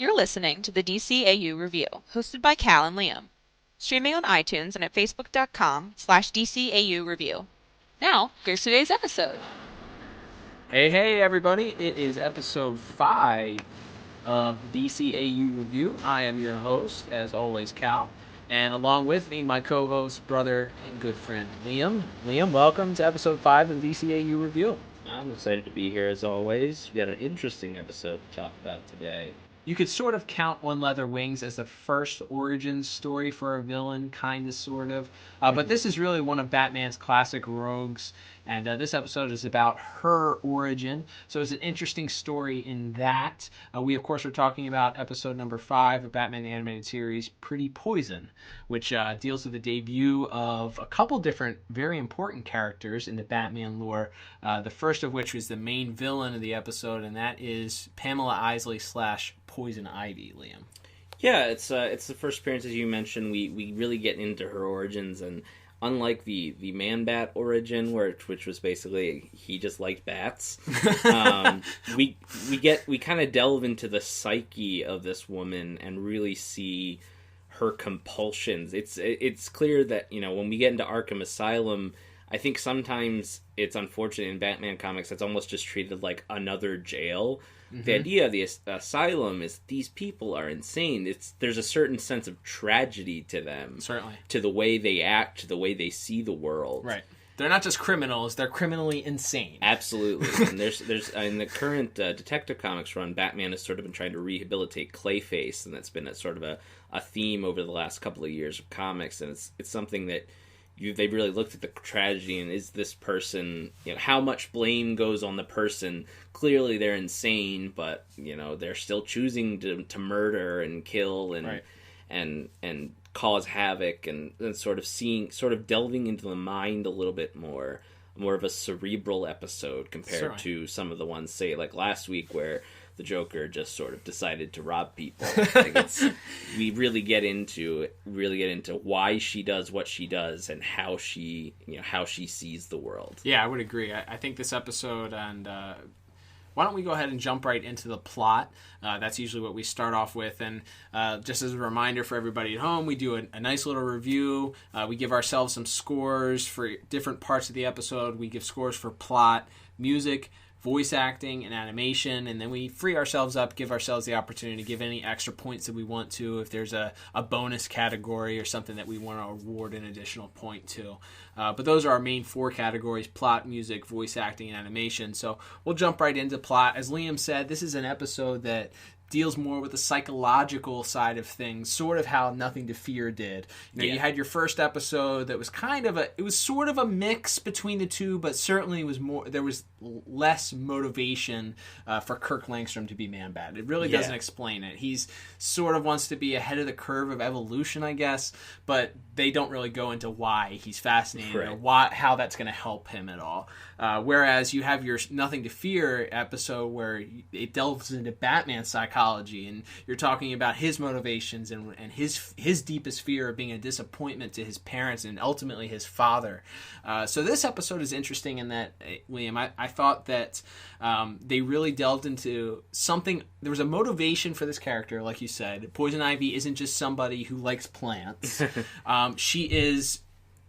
You're listening to the DCAU Review, hosted by Cal and Liam. Streaming on iTunes and at facebook.com/DCAU Review. Now, here's today's episode. Hey, everybody. It is episode 5 of DCAU Review. I am your host, as always, Cal. And along with me, my co-host, brother, and good friend, Liam. Liam, welcome to episode 5 of DCAU Review. I'm excited to be here as always. We got an interesting episode to talk about today. You could sort of count One Leather Wings as the first origin story for a villain, kind of, sort of. But this is really one of Batman's classic rogues, and this episode is about her origin. So it's an interesting story in that. We, of course, are talking about episode number 5 of Batman the Animated Series, Pretty Poison, which deals with the debut of a couple different very important characters in the Batman lore. The first of which was the main villain of the episode, and that is Pamela Isley / Poison Ivy, Liam. Yeah, it's the first appearance, as you mentioned. We really get into her origins, and unlike the Man-Bat origin, which was basically he just liked bats, we kind of delve into the psyche of this woman and really see her compulsions. It's clear that, you know, when we get into Arkham Asylum, I think sometimes it's unfortunate in Batman comics it's almost just treated like another jail. Mm-hmm. The idea of the asylum is these people are insane. There's a certain sense of tragedy to them. Certainly. To the way they act, to the way they see the world. Right. They're not just criminals, they're criminally insane. Absolutely. And there's in the current Detective Comics run, Batman has sort of been trying to rehabilitate Clayface, and that's been a sort of a theme over the last couple of years of comics, and it's something that they've really looked at the tragedy and is this person, you know, how much blame goes on the person. Clearly they're insane, but, you know, they're still choosing to murder and kill and right. and cause havoc and sort of delving into the mind a little bit more of a cerebral episode compared to some of the ones, say, like last week where the Joker just sort of decided to rob people. We really get into why she does what she does and how she sees the world. Yeah, I would agree. I think this episode, and why don't we go ahead and jump right into the plot? That's usually what we start off with. And just as a reminder for everybody at home, we do a nice little review. We give ourselves some scores for different parts of the episode. We give scores for plot, music, voice acting, and animation, and then we free ourselves up, give ourselves the opportunity to give any extra points that we want to, if there's a bonus category or something that we want to award an additional point to. But those are our main 4 categories: plot, music, voice acting, and animation. So we'll jump right into plot. As Liam said, this is an episode that deals more with the psychological side of things, sort of how Nothing to Fear did. You had your first episode that was sort of a mix between the two, but certainly there was less motivation for Kirk Langstrom to be Man-Bat. It really doesn't explain it. He's sort of wants to be ahead of the curve of evolution, I guess, but they don't really go into why he's fascinated or how that's going to help him at all. Whereas you have your Nothing to Fear episode where it delves into Batman's psychology, and you're talking about his motivations and his deepest fear of being a disappointment to his parents and ultimately his father. So this episode is interesting in that, Liam, I thought that they really delved into something. There was a motivation for this character, like you said. Poison Ivy isn't just somebody who likes plants. She is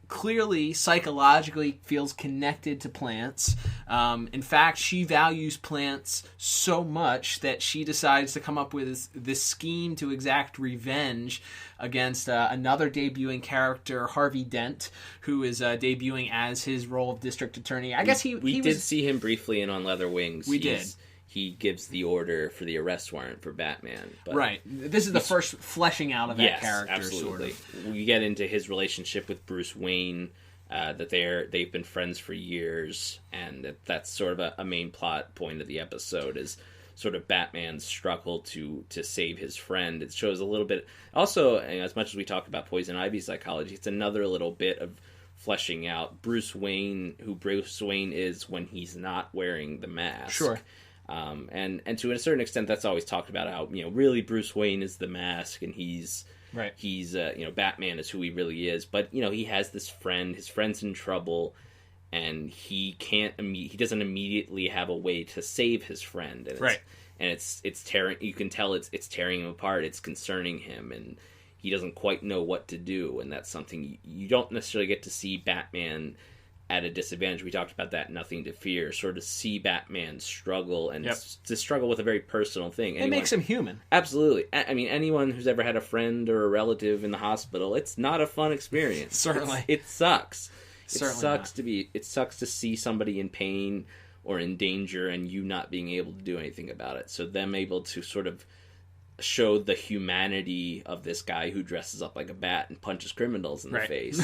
clearly psychologically feels connected to plants. In fact, she values plants so much that she decides to come up with this scheme to exact revenge against another debuting character, Harvey Dent, who is debuting as his role of district attorney. I guess we did see him briefly in On Leather Wings. We did. He gives the order for the arrest warrant for Batman. But right. This is the first fleshing out of that character, absolutely. sort of. We get into his relationship with Bruce Wayne, that they've been friends for years, and that's sort of a main plot point of the episode is sort of Batman's struggle to save his friend. It shows a little bit. Also, as much as we talk about Poison Ivy's psychology, it's another little bit of fleshing out Bruce Wayne, who Bruce Wayne is when he's not wearing the mask. Sure. And to a certain extent, that's always talked about how, you know, really Bruce Wayne is the mask, and he's Batman is who he really is. But, you know, he has this friend, his friend's in trouble, and he doesn't immediately have a way to save his friend, and it's tearing. You can tell it's tearing him apart. It's concerning him, and he doesn't quite know what to do. And that's something you don't necessarily get to see Batman at a disadvantage. We talked about that Nothing to Fear. Sort of see Batman struggle and to struggle with a very personal thing. It makes him human. Absolutely. I mean, anyone who's ever had a friend or a relative in the hospital, it's not a fun experience. Certainly, it sucks. Certainly It sucks to see somebody in pain or in danger and you not being able to do anything about it. So them able to sort of show the humanity of this guy who dresses up like a bat and punches criminals in the face,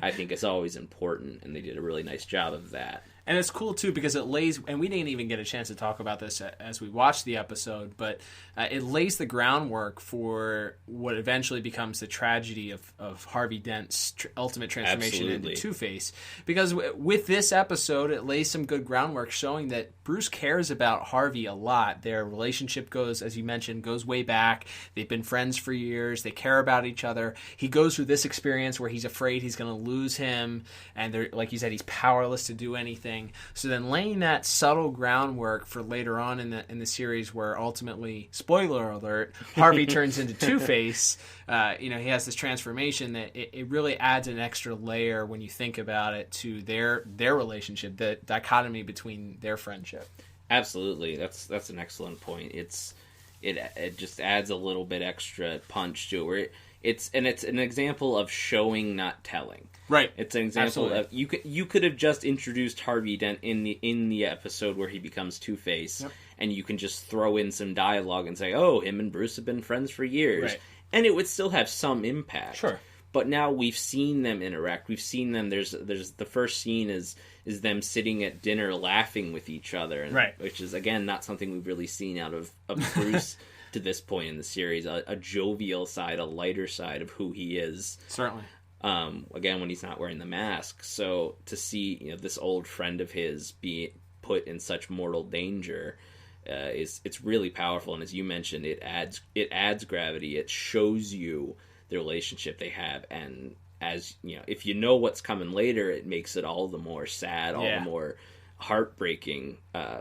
I think is always important, and they did a really nice job of that. And it's cool, too, because it lays... And we didn't even get a chance to talk about this as we watched the episode, but it lays the groundwork for what eventually becomes the tragedy of Harvey Dent's ultimate transformation into Two-Face. Because with this episode, it lays some good groundwork showing that Bruce cares about Harvey a lot. Their relationship goes, as you mentioned, goes way back. They've been friends for years. They care about each other. He goes through this experience where he's afraid he's going to lose him, and like you said, he's powerless to do anything. So then laying that subtle groundwork for later on in the series where ultimately, spoiler alert, Harvey turns into Two-Face, he has this transformation that it really adds an extra layer when you think about it to their relationship, the dichotomy between their friendship. Absolutely. That's an excellent point. It just adds a little bit extra punch to it where it's an example of showing, not telling. Right. It's an example of you could have just introduced Harvey Dent in the episode where he becomes Two-Face, and you can just throw in some dialogue and say, "Oh, him and Bruce have been friends for years," and it would still have some impact. Sure. But now we've seen them interact. We've seen them. There's the first scene is them sitting at dinner laughing with each other, which is again not something we've really seen out of Bruce. To this point in the series, a jovial side, a lighter side of who he is. Certainly. Again, when he's not wearing the mask. So to see this old friend of his be put in such mortal danger it's really powerful. And as you mentioned, it adds gravity. It shows you the relationship they have, and as if you know what's coming later, it makes it all the more sad, all the more heartbreaking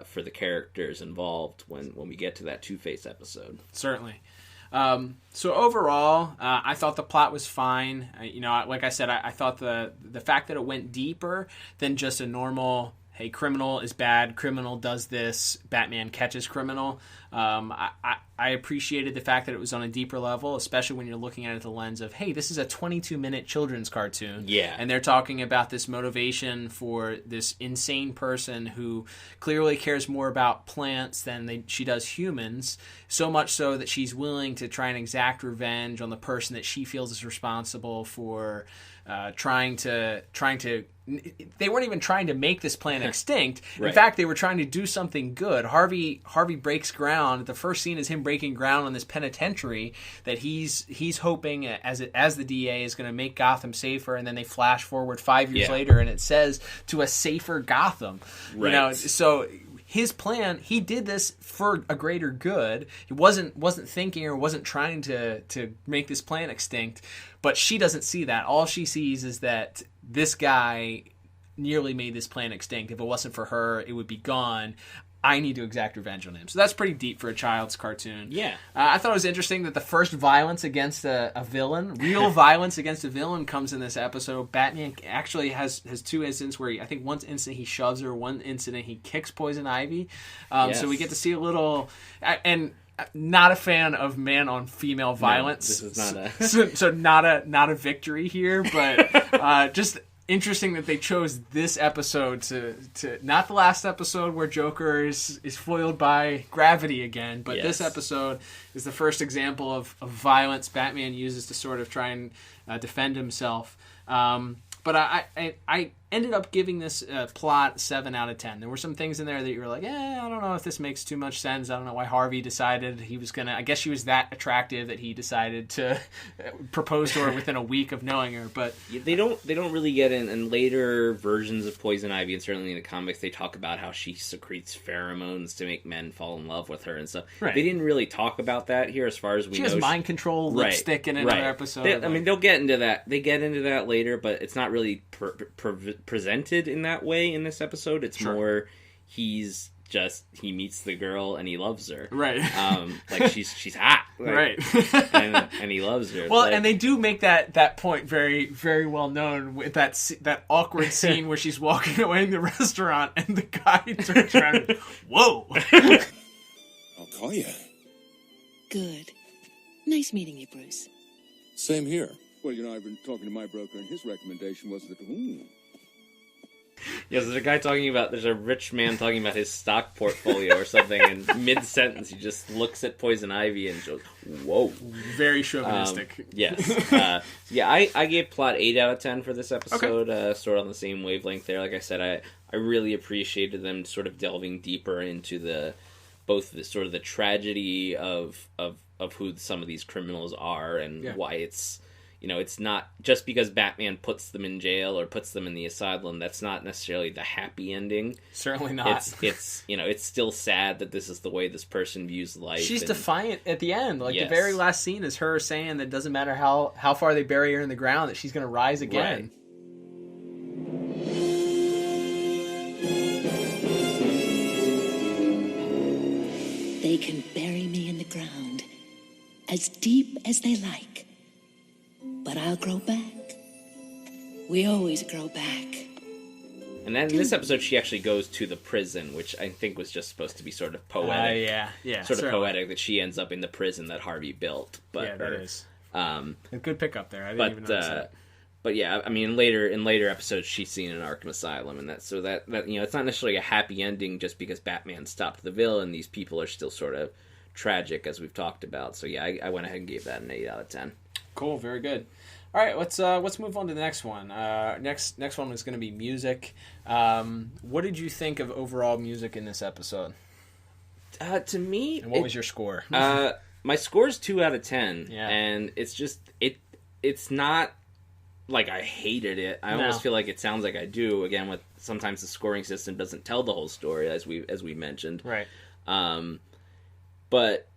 for the characters involved when we get to that Two-Face episode. Certainly. So overall, I thought the plot was fine. Like I said, I thought the fact that it went deeper than just a normal, hey, criminal is bad, criminal does this, Batman catches criminal. I appreciated the fact that it was on a deeper level, especially when you're looking at it the lens of, hey, this is a 22-minute children's cartoon. Yeah. And they're talking about this motivation for this insane person who clearly cares more about plants than she does humans, so much so that she's willing to try and exact revenge on the person that she feels is responsible for trying to they weren't even trying to make this plant extinct. In fact, they were trying to do something good. Harvey breaks ground. The first scene is him breaking ground on this penitentiary that he's hoping as the DA is going to make Gotham safer, and then they flash forward 5 years later and it says to a safer Gotham. Right. So his plan, he did this for a greater good. He wasn't thinking or wasn't trying to make this plant extinct, but she doesn't see that. All she sees is that this guy nearly made this plant extinct. If it wasn't for her, it would be gone. I need to exact revenge on him. So that's pretty deep for a child's cartoon. Yeah. I thought it was interesting that the first violence against a villain, real violence against a villain, comes in this episode. Batman actually has two incidents where I think one incident he shoves her, one incident he kicks Poison Ivy. So we get to see a little... And not a fan of man on female violence. No, this is not a... so not a victory here, but just... interesting that they chose this episode to not the last episode where Joker is foiled by gravity again, but this episode is the first example of violence Batman uses to sort of try and defend himself. But I ended up giving this plot 7 out of 10. There were some things in there that you were like, I don't know if this makes too much sense. I don't know why Harvey decided he was gonna. I guess she was that attractive that he decided to propose to her within a week of knowing her. But they don't really get in later versions of Poison Ivy, and certainly in the comics they talk about how she secretes pheromones to make men fall in love with her and stuff. Right. They didn't really talk about that here, as far as we know. She has mind control lipstick in another episode. I mean, they'll get into that. They get into that later, but it's not really presented in that way in this episode. It's Sure. more he meets the girl and he loves her. Right. Like she's hot. Like, Right. and he loves her. Well, Like, and they do make that point very, very well known with that awkward scene where she's walking away in the restaurant and the guy turns around and, whoa. I'll call you. Good. Nice meeting you, Bruce. Same here. Well, I've been talking to my broker, and his recommendation was that, yeah, there's a rich man talking about his stock portfolio or something, and mid-sentence he just looks at Poison Ivy and goes, whoa. Very chauvinistic. Yes. Yeah, I gave plot 8 out of 10 for this episode, sort of on the same wavelength there. Like I said, I really appreciated them sort of delving deeper into both the sort of the tragedy of who some of these criminals are and why it's... it's not just because Batman puts them in jail or puts them in the asylum. That's not necessarily the happy ending. Certainly not. It's it's still sad that this is the way this person views life. She's defiant at the end. Like, Yes. the very last scene is her saying that it doesn't matter how far they bury her in the ground, that she's going to rise again. Right. They can bury me in the ground as deep as they like. But I'll grow back. We always grow back. And then in this episode, she actually goes to the prison, which I think was just supposed to be sort of poetic. Yeah. Sort of poetic that she ends up in the prison that Harvey built. But, Yeah, that is. A good pickup there. I didn't even notice that. But yeah, I mean, in later episodes, she's seen in Arkham Asylum, and that it's not necessarily a happy ending just because Batman stopped the villain. These people are still sort of tragic, as we've talked about. So yeah, I went ahead and gave that an 8 out of 10. Cool, very good. All right, let's move on to the next one. Next one is going to be music. What did you think of overall music in this episode? To me, And what was your score? my score is 2 out of 10. Yeah. And it's just it's not like I hated it. I almost feel like it sounds like I do. Again, with sometimes the scoring system doesn't tell the whole story, as we mentioned. Right. But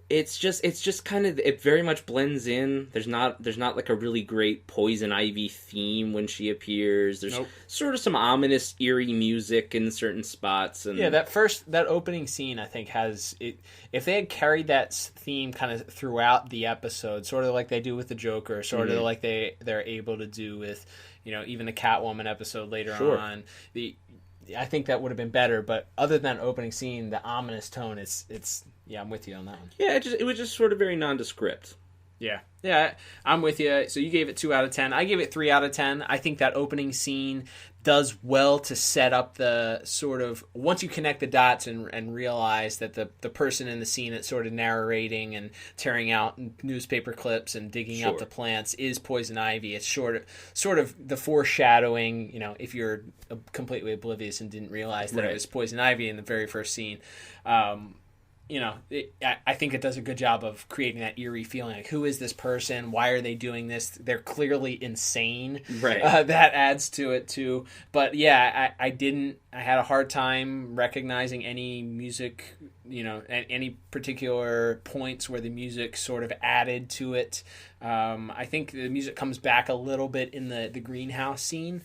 it's just kind of, it very much blends in. There's not like a really great Poison Ivy theme when she appears. There's sort of some ominous, eerie music in certain spots. And Yeah, that opening scene, I think, has it. If they had carried that theme kind of throughout the episode, sort of like they do with the Joker, sort of like they're able to do with, even the Catwoman episode later on. I think that would have been better. But other than that opening scene, the ominous tone, it's yeah, I'm with you on that one. Yeah, it was just sort of very nondescript. Yeah, I'm with you. So you gave it 2 out of 10. I gave it 3 out of 10. I think that opening scene does well to set up the sort of, once you connect the dots and realize that the person in the scene that's sort of narrating and tearing out newspaper clips and digging out the plants is Poison Ivy. It's sort of the foreshadowing, if you're completely oblivious and didn't realize that it was Poison Ivy in the very first scene. I think it does a good job of creating that eerie feeling. Like, who is this person? Why are they doing this? They're clearly insane. Right. That adds to it too. But yeah, I had a hard time recognizing any music, at any particular points where the music sort of added to it. I think the music comes back a little bit in the greenhouse scene,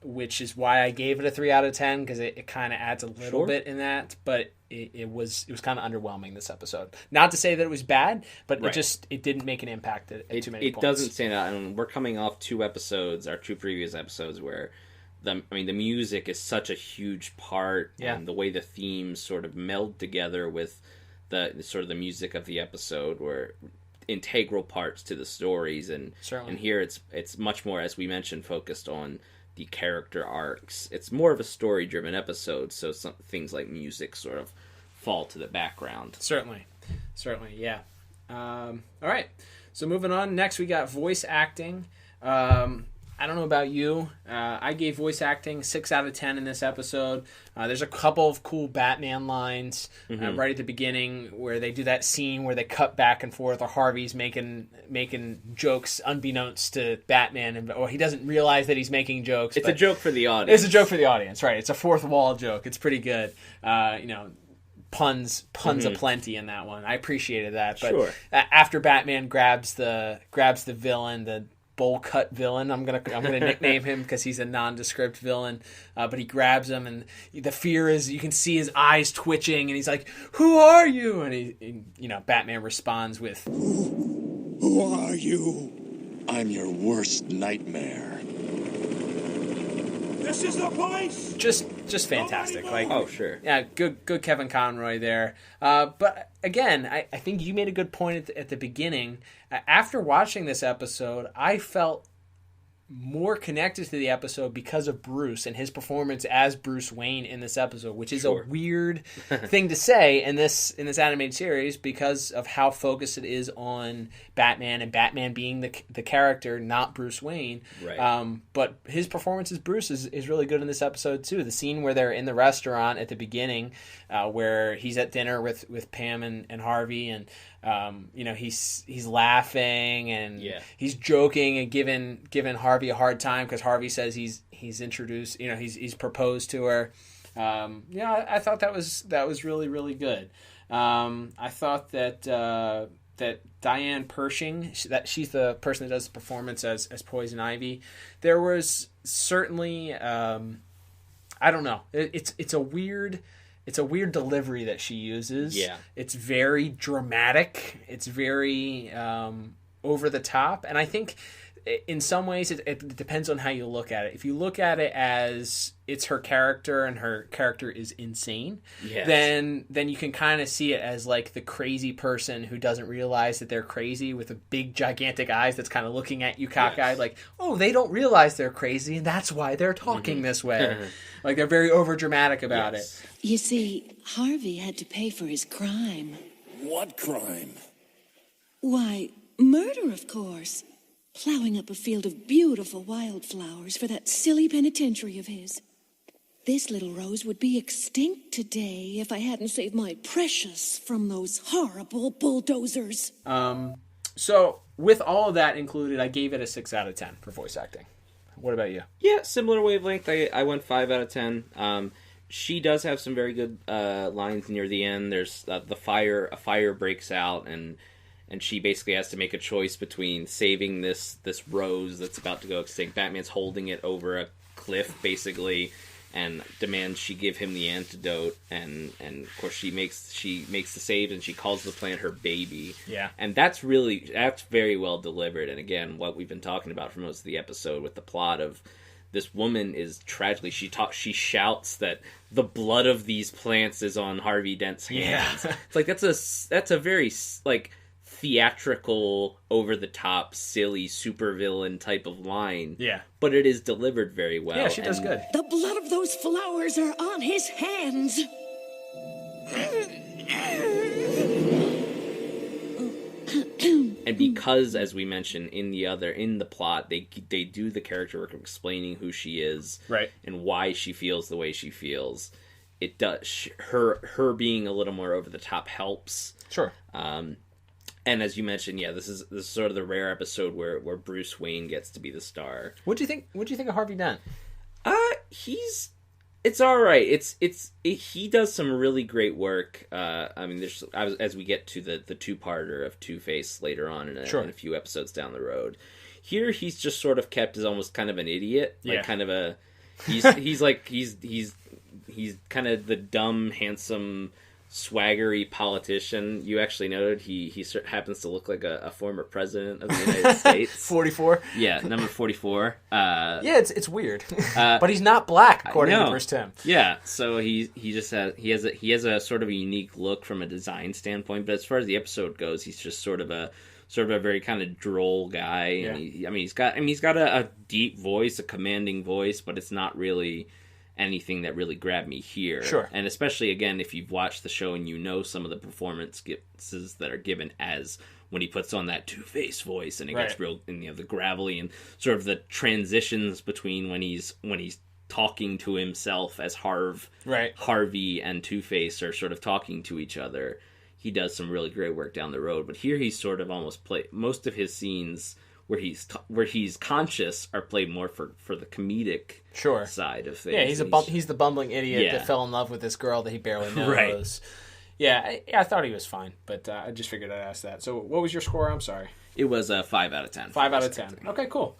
which is why I gave it a 3 out of 10, because it kind of adds a little bit in that. But it was kind of underwhelming this episode. Not to say that it was bad, but it didn't make an impact at too many points. It doesn't stand out. And we're coming off 2 episodes, our 2 previous episodes, where the music is such a huge part, and the way the themes sort of meld together with the sort of the music of the episode were integral parts to the stories. And here it's much more, as we mentioned, focused on the character arcs. It's more of a story-driven episode, so some things like music sort of fall to the background. Certainly, yeah. All right, so moving on. Next, we got voice acting. I don't know about you. I gave voice acting 6 out of 10 in this episode. There's a couple of cool Batman lines right at the beginning where they do that scene where they cut back and forth, or Harvey's making jokes unbeknownst to Batman, or he doesn't realize that he's making jokes. It's a joke for the audience. It's a joke for the audience, right? It's a fourth wall joke. It's pretty good. Puns aplenty in that one. I appreciated that. But after Batman grabs the villain, bowl cut villain. I'm gonna nickname him because he's a nondescript villain. But he grabs him, and the fear is you can see his eyes twitching, and he's like, "Who are you?" And Batman responds with, Who are you? I'm your worst nightmare. This is the place! just fantastic. Like, Oh, sure. yeah, good Kevin Conroy there. But again, I think you made a good point at the beginning. After watching this episode, I felt more connected to the episode because of Bruce and his performance as Bruce Wayne in this episode, which is Sure. a weird thing to say in this animated series because of how focused it is on Batman and Batman being the character, not Bruce Wayne. Right. But his performance as Bruce is really good in this episode too. The scene where they're in the restaurant at the beginning, where he's at dinner with Pam and Harvey, and he's laughing and Yeah. he's joking and giving Harvey a hard time because Harvey says he's introduced, he's proposed to her. I thought that was really, really good. I thought that Diane Pershing, that she's the person that does the performance as Poison Ivy. There was certainly I don't know. It's a weird delivery that she uses. Yeah. It's very dramatic. It's very over the top. And I think in some ways it depends on how you look at it. If you look at it as it's her character and her character is insane, Yes. then you can kind of see it as like the crazy person who doesn't realize that they're crazy with the big gigantic eyes that's kind of looking at you cockeyed, Yes. like, oh, they don't realize they're crazy and that's why they're talking this way. Like they're very over dramatic about Yes. it. You see, Harvey had to pay for his crime. What crime? Why, murder, of course. Plowing up a field of beautiful wildflowers for that silly penitentiary of his. This little rose would be extinct today if I hadn't saved my precious from those horrible bulldozers. So with all of that included, I gave it a 6 out of 10 for voice acting. What about you? Yeah, similar wavelength. I went 5 out of 10. She does have some very good lines near the end. There's a fire breaks out, and she basically has to make a choice between saving this rose that's about to go extinct. Batman's holding it over a cliff, basically, and demands she give him the antidote. And of course, she makes the save, and she calls the plant her baby. Yeah. And that's very well delivered. And again, what we've been talking about for most of the episode with the plot of this woman is tragically, she shouts that the blood of these plants is on Harvey Dent's hands. Yeah. It's like that's a very like theatrical, over the top, silly supervillain type of line. Yeah. But it is delivered very well. Yeah, she does And good. The blood of those flowers are on his hands. And because, as we mentioned in the plot, they do the character work of explaining who she is, Right. and why she feels the way she feels. It does her being a little more over the top helps. Sure. And as you mentioned, yeah, this is sort of the rare episode where Bruce Wayne gets to be the star. What'd you think of Harvey Dent? It's all right. He does some really great work. I mean, as we get to the two-parter of Two-Face later on in a few episodes down the road. Here, he's just sort of kept as almost kind of an idiot, like kind of a. He's kind of the dumb, handsome, swaggery politician. You actually noted he happens to look like a former president of the United States. 44. Yeah, number 44. Yeah, it's weird, but he's not black according to Bruce Timm. Yeah, so he has a sort of a unique look from a design standpoint. But as far as the episode goes, he's just sort of a very kind of droll guy. Yeah. And he's got a deep voice, a commanding voice, but it's not really anything that really grabbed me here. Sure. And especially, again, if you've watched the show and you know some of the performances that are given as when he puts on that Two-Face voice and it gets real, and the gravelly, and sort of the transitions between when he's talking to himself as Harvey and Two-Face are sort of talking to each other. He does some really great work down the road. But here he's sort of almost most of his scenes where he's conscious are played more for the comedic side of things. Yeah, he's the bumbling idiot that fell in love with this girl that he barely knows. Right. Yeah, I thought he was fine, but I just figured I'd ask that. So what was your score? I'm sorry. It was a 5 out of 10. 5 out of 10. Okay, cool.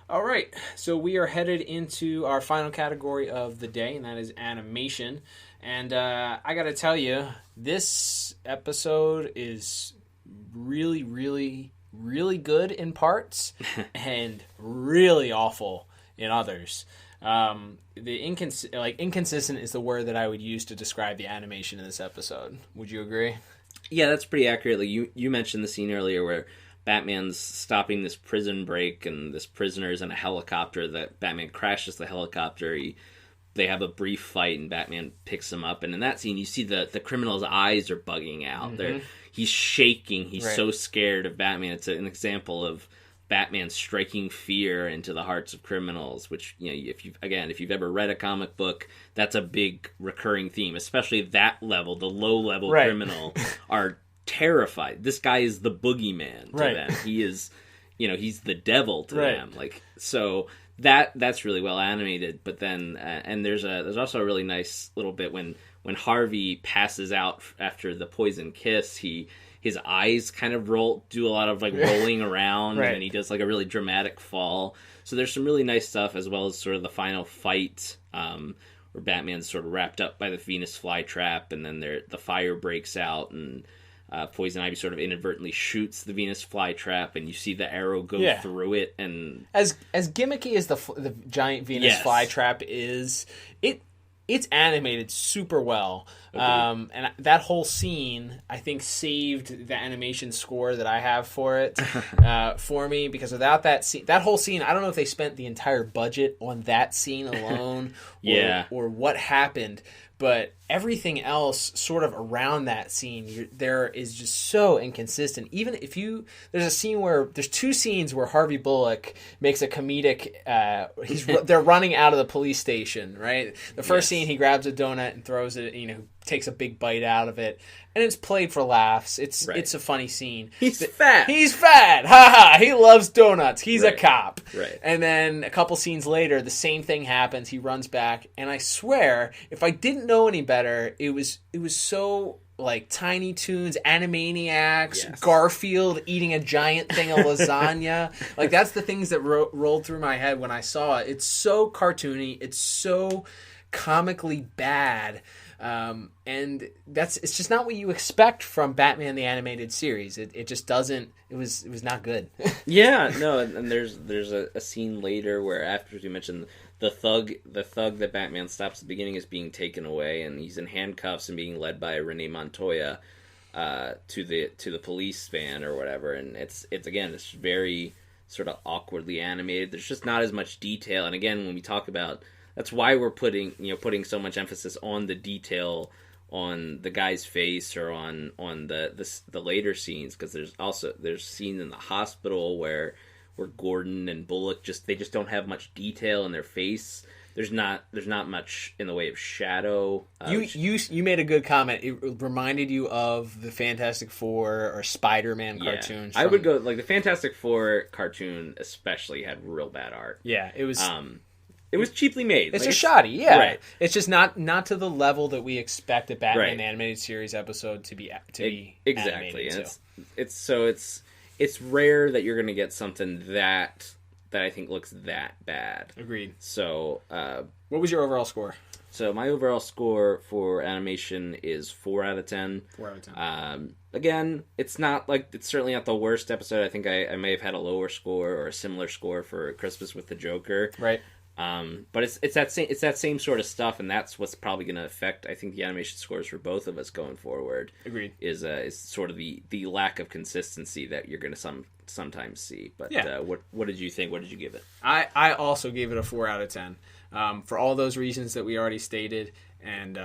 All right, so we are headed into our final category of the day, and that is animation. And I got to tell you, this episode is really, really, really good in parts and really awful in others. Inconsistent is the word that I would use to describe the animation in this episode. Would you agree? Yeah, that's pretty accurately. You mentioned the scene earlier where Batman's stopping this prison break, and this prisoner's in a helicopter. That Batman crashes the helicopter. They have a brief fight, and Batman picks him up. And in that scene, you see the criminal's eyes are bugging out. He's shaking. He's so scared of Batman. It's an example of Batman striking fear into the hearts of criminals. Which, if you've ever read a comic book, that's a big recurring theme. Especially that level, the low level criminal are terrified. This guy is the boogeyman to them. He is, he's the devil to them. So that's really well animated. But then, and there's also a really nice little bit when Harvey passes out after the poison kiss. His eyes kind of do a lot of rolling around, and he does a really dramatic fall. So there's some really nice stuff, as well as sort of the final fight, where Batman's sort of wrapped up by the Venus flytrap, and then the fire breaks out, and Poison Ivy sort of inadvertently shoots the Venus flytrap, and you see the arrow go through it. And as gimmicky as the giant Venus flytrap is, it's animated super well. And that whole scene, I think, saved the animation score that I have for it for me, because without that whole scene, I don't know if they spent the entire budget on that scene alone or what happened. But everything else sort of around that scene, there is just so inconsistent. Even if there's two scenes where Harvey Bullock makes a comedic, they're running out of the police station, right? The first scene, he grabs a donut and throws it, takes a big bite out of it. And it's played for laughs. It's a funny scene. He's fat. He's fat. Ha ha. He loves donuts. He's a cop. Right. And then a couple scenes later, the same thing happens. He runs back, and I swear, if I didn't know any better, it was so Tiny Toons, Animaniacs, Garfield eating a giant thing of lasagna. That's the things that rolled through my head when I saw it. It's so cartoony. It's so comically bad. And it's just not what you expect from Batman the Animated Series. It just doesn't. It was not good. And there's a scene later where, after you mentioned the thug that Batman stops at the beginning is being taken away, and he's in handcuffs and being led by Renee Montoya to the police van or whatever. And it's very sort of awkwardly animated. There's just not as much detail. And again, when we talk about, that's why we're putting so much emphasis on the detail on the guy's face or on the later scenes, because there's scenes in the hospital where Gordon and Bullock just don't have much detail in their face. There's not much in the way of shadow. You made a good comment. It reminded you of the Fantastic Four or Spider-Man cartoons. I would go the Fantastic Four cartoon especially had real bad art. Yeah, it was. It was cheaply made. It's shoddy, yeah. Right. It's just not to the level that we expect a Batman Animated Series episode to be exactly. Animated, and it's rare that you're going to get something that I think looks that bad. Agreed. So, what was your overall score? So my overall score for animation is 4 out of 10. 4 out of 10. Again, it's certainly not the worst episode. I think I may have had a lower score or a similar score for Christmas with the Joker. Right. But it's that same sort of stuff, and that's what's probably going to affect, I think, the animation scores for both of us going forward. Agreed. Is sort of the lack of consistency that you're going to sometimes see. But what did you think? What did you give it? I also gave it a 4 out of 10 for all those reasons that we already stated, and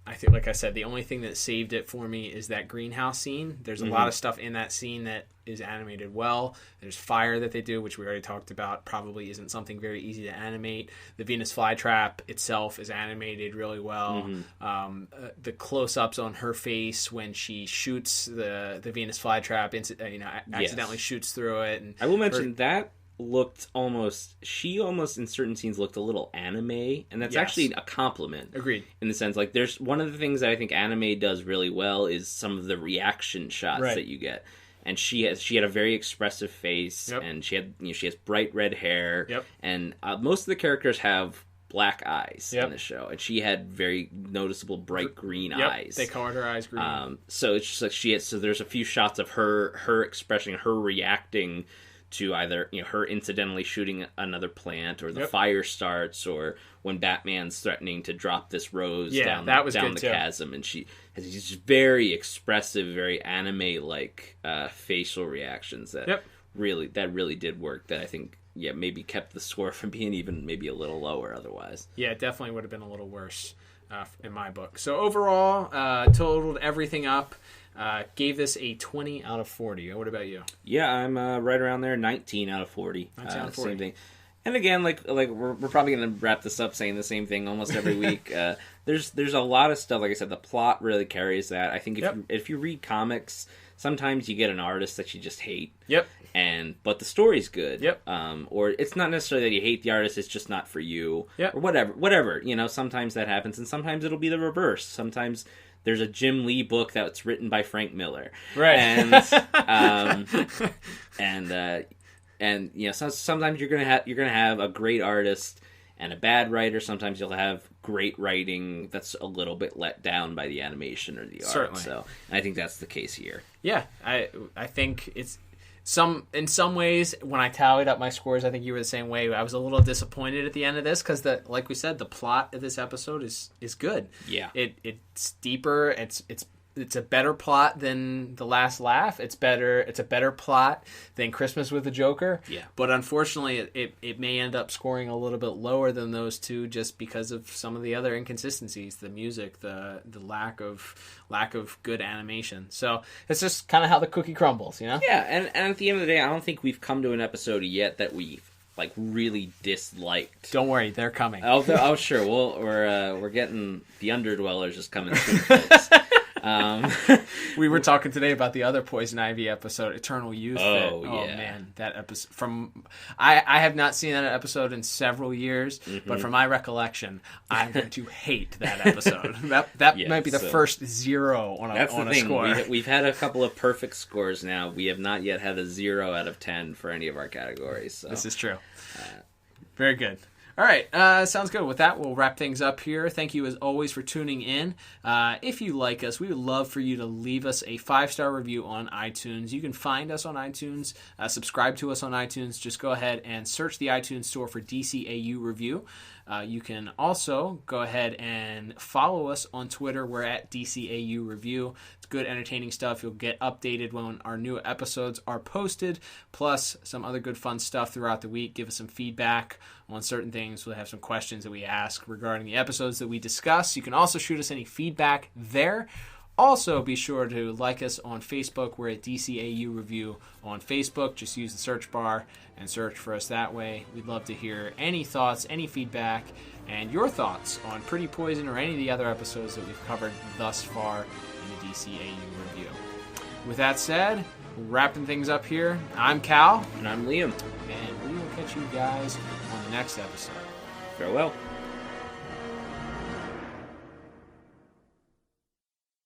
I think, like I said, the only thing that saved it for me is that greenhouse scene. There's a lot of stuff in that scene that is animated well. There's fire that they do, which we already talked about, probably isn't something very easy to animate. The Venus flytrap itself is animated really well. The close-ups on her face when she shoots the Venus flytrap, accidentally shoots through it. And I will mention that she almost in certain scenes looked a little anime, and that's actually a compliment. Agreed. In the sense, there's one of the things that I think anime does really well is some of the reaction shots that you get. and she had a very expressive face, Yep. and she has bright red hair, Yep. and most of the characters have black eyes Yep. in the show, and she had very noticeable bright green Yep. eyes. They colored her eyes green. So it's just like so there's a few shots of her expressing, her reacting to either her incidentally shooting another plant, or the Yep. fire starts, or when Batman's threatening to drop this rose Yeah, down that was the good too. chasm, and she has these very expressive, very anime like facial reactions that Yep. really did work. That I think maybe kept the score from being even maybe a little lower otherwise. Yeah, it definitely would have been a little worse in my book. So overall, totaled everything up, gave this a 20 out of 40. What about you? Yeah, I'm right around there, 19 out of 40. 19 out of 40. Same thing. And again, like we're probably going to wrap this up saying the same thing almost every week. There's a lot of stuff. Like I said, the plot really carries that. I think if you read comics, sometimes you get an artist that you just hate. Yep. But the story's good. Yep. Or it's not necessarily that you hate the artist; it's just not for you. Yep. Or whatever. Sometimes that happens, and sometimes it'll be the reverse. Sometimes there's a Jim Lee book that's written by Frank Miller. Right. And sometimes you're gonna have a great artist and a bad writer. Sometimes you'll have great writing that's a little bit let down by the animation or the art. Certainly. So, and I think that's the case here. Yeah, I think it's in some ways, when I tallied up my scores, I think you were the same way. I was a little disappointed at the end of this because, like we said, the plot of this episode is good. Yeah. It's deeper. It's a better plot than The Last Laugh. It's a better plot than Christmas with the Joker. Yeah. But unfortunately, it may end up scoring a little bit lower than those two just because of some of the other inconsistencies, the music, the lack of good animation. So it's just kind of how the cookie crumbles, you know? Yeah, and at the end of the day, I don't think we've come to an episode yet that we've really disliked. Don't worry, they're coming. Oh, sure. We're getting the Underdwellers is coming soon, folks. We were talking today about the other Poison Ivy episode, Eternal Youth. Oh, Oh yeah. man, that episode I have not seen that episode in several years, but from my recollection, I'm going to hate that episode. that Yeah, might be the so- first 0 on That's a the thing. score. We've had a couple of perfect scores now. We have not yet had a 0 out of 10 for any of our categories. So. This is true. Very good. All right, sounds good. With that, we'll wrap things up here. Thank you, as always, for tuning in. If you like us, we would love for you to leave us a 5-star review on iTunes. You can find us on iTunes, subscribe to us on iTunes. Just go ahead and search the iTunes store for DCAU Review. You can also go ahead and follow us on Twitter. We're at DCAU Review. It's good, entertaining stuff. You'll get updated when our new episodes are posted, plus some other good, fun stuff throughout the week. Give us some feedback on certain things. We'll have some questions that we ask regarding the episodes that we discuss. You can also shoot us any feedback there. Also, be sure to like us on Facebook. We're at DCAU Review on Facebook. Just use the search bar and search for us that way. We'd love to hear any thoughts, any feedback, and your thoughts on Pretty Poison or any of the other episodes that we've covered thus far in the DCAU Review. With that said, we're wrapping things up here. I'm Cal, And I'm Liam. and we will catch you guys on the next episode. Farewell.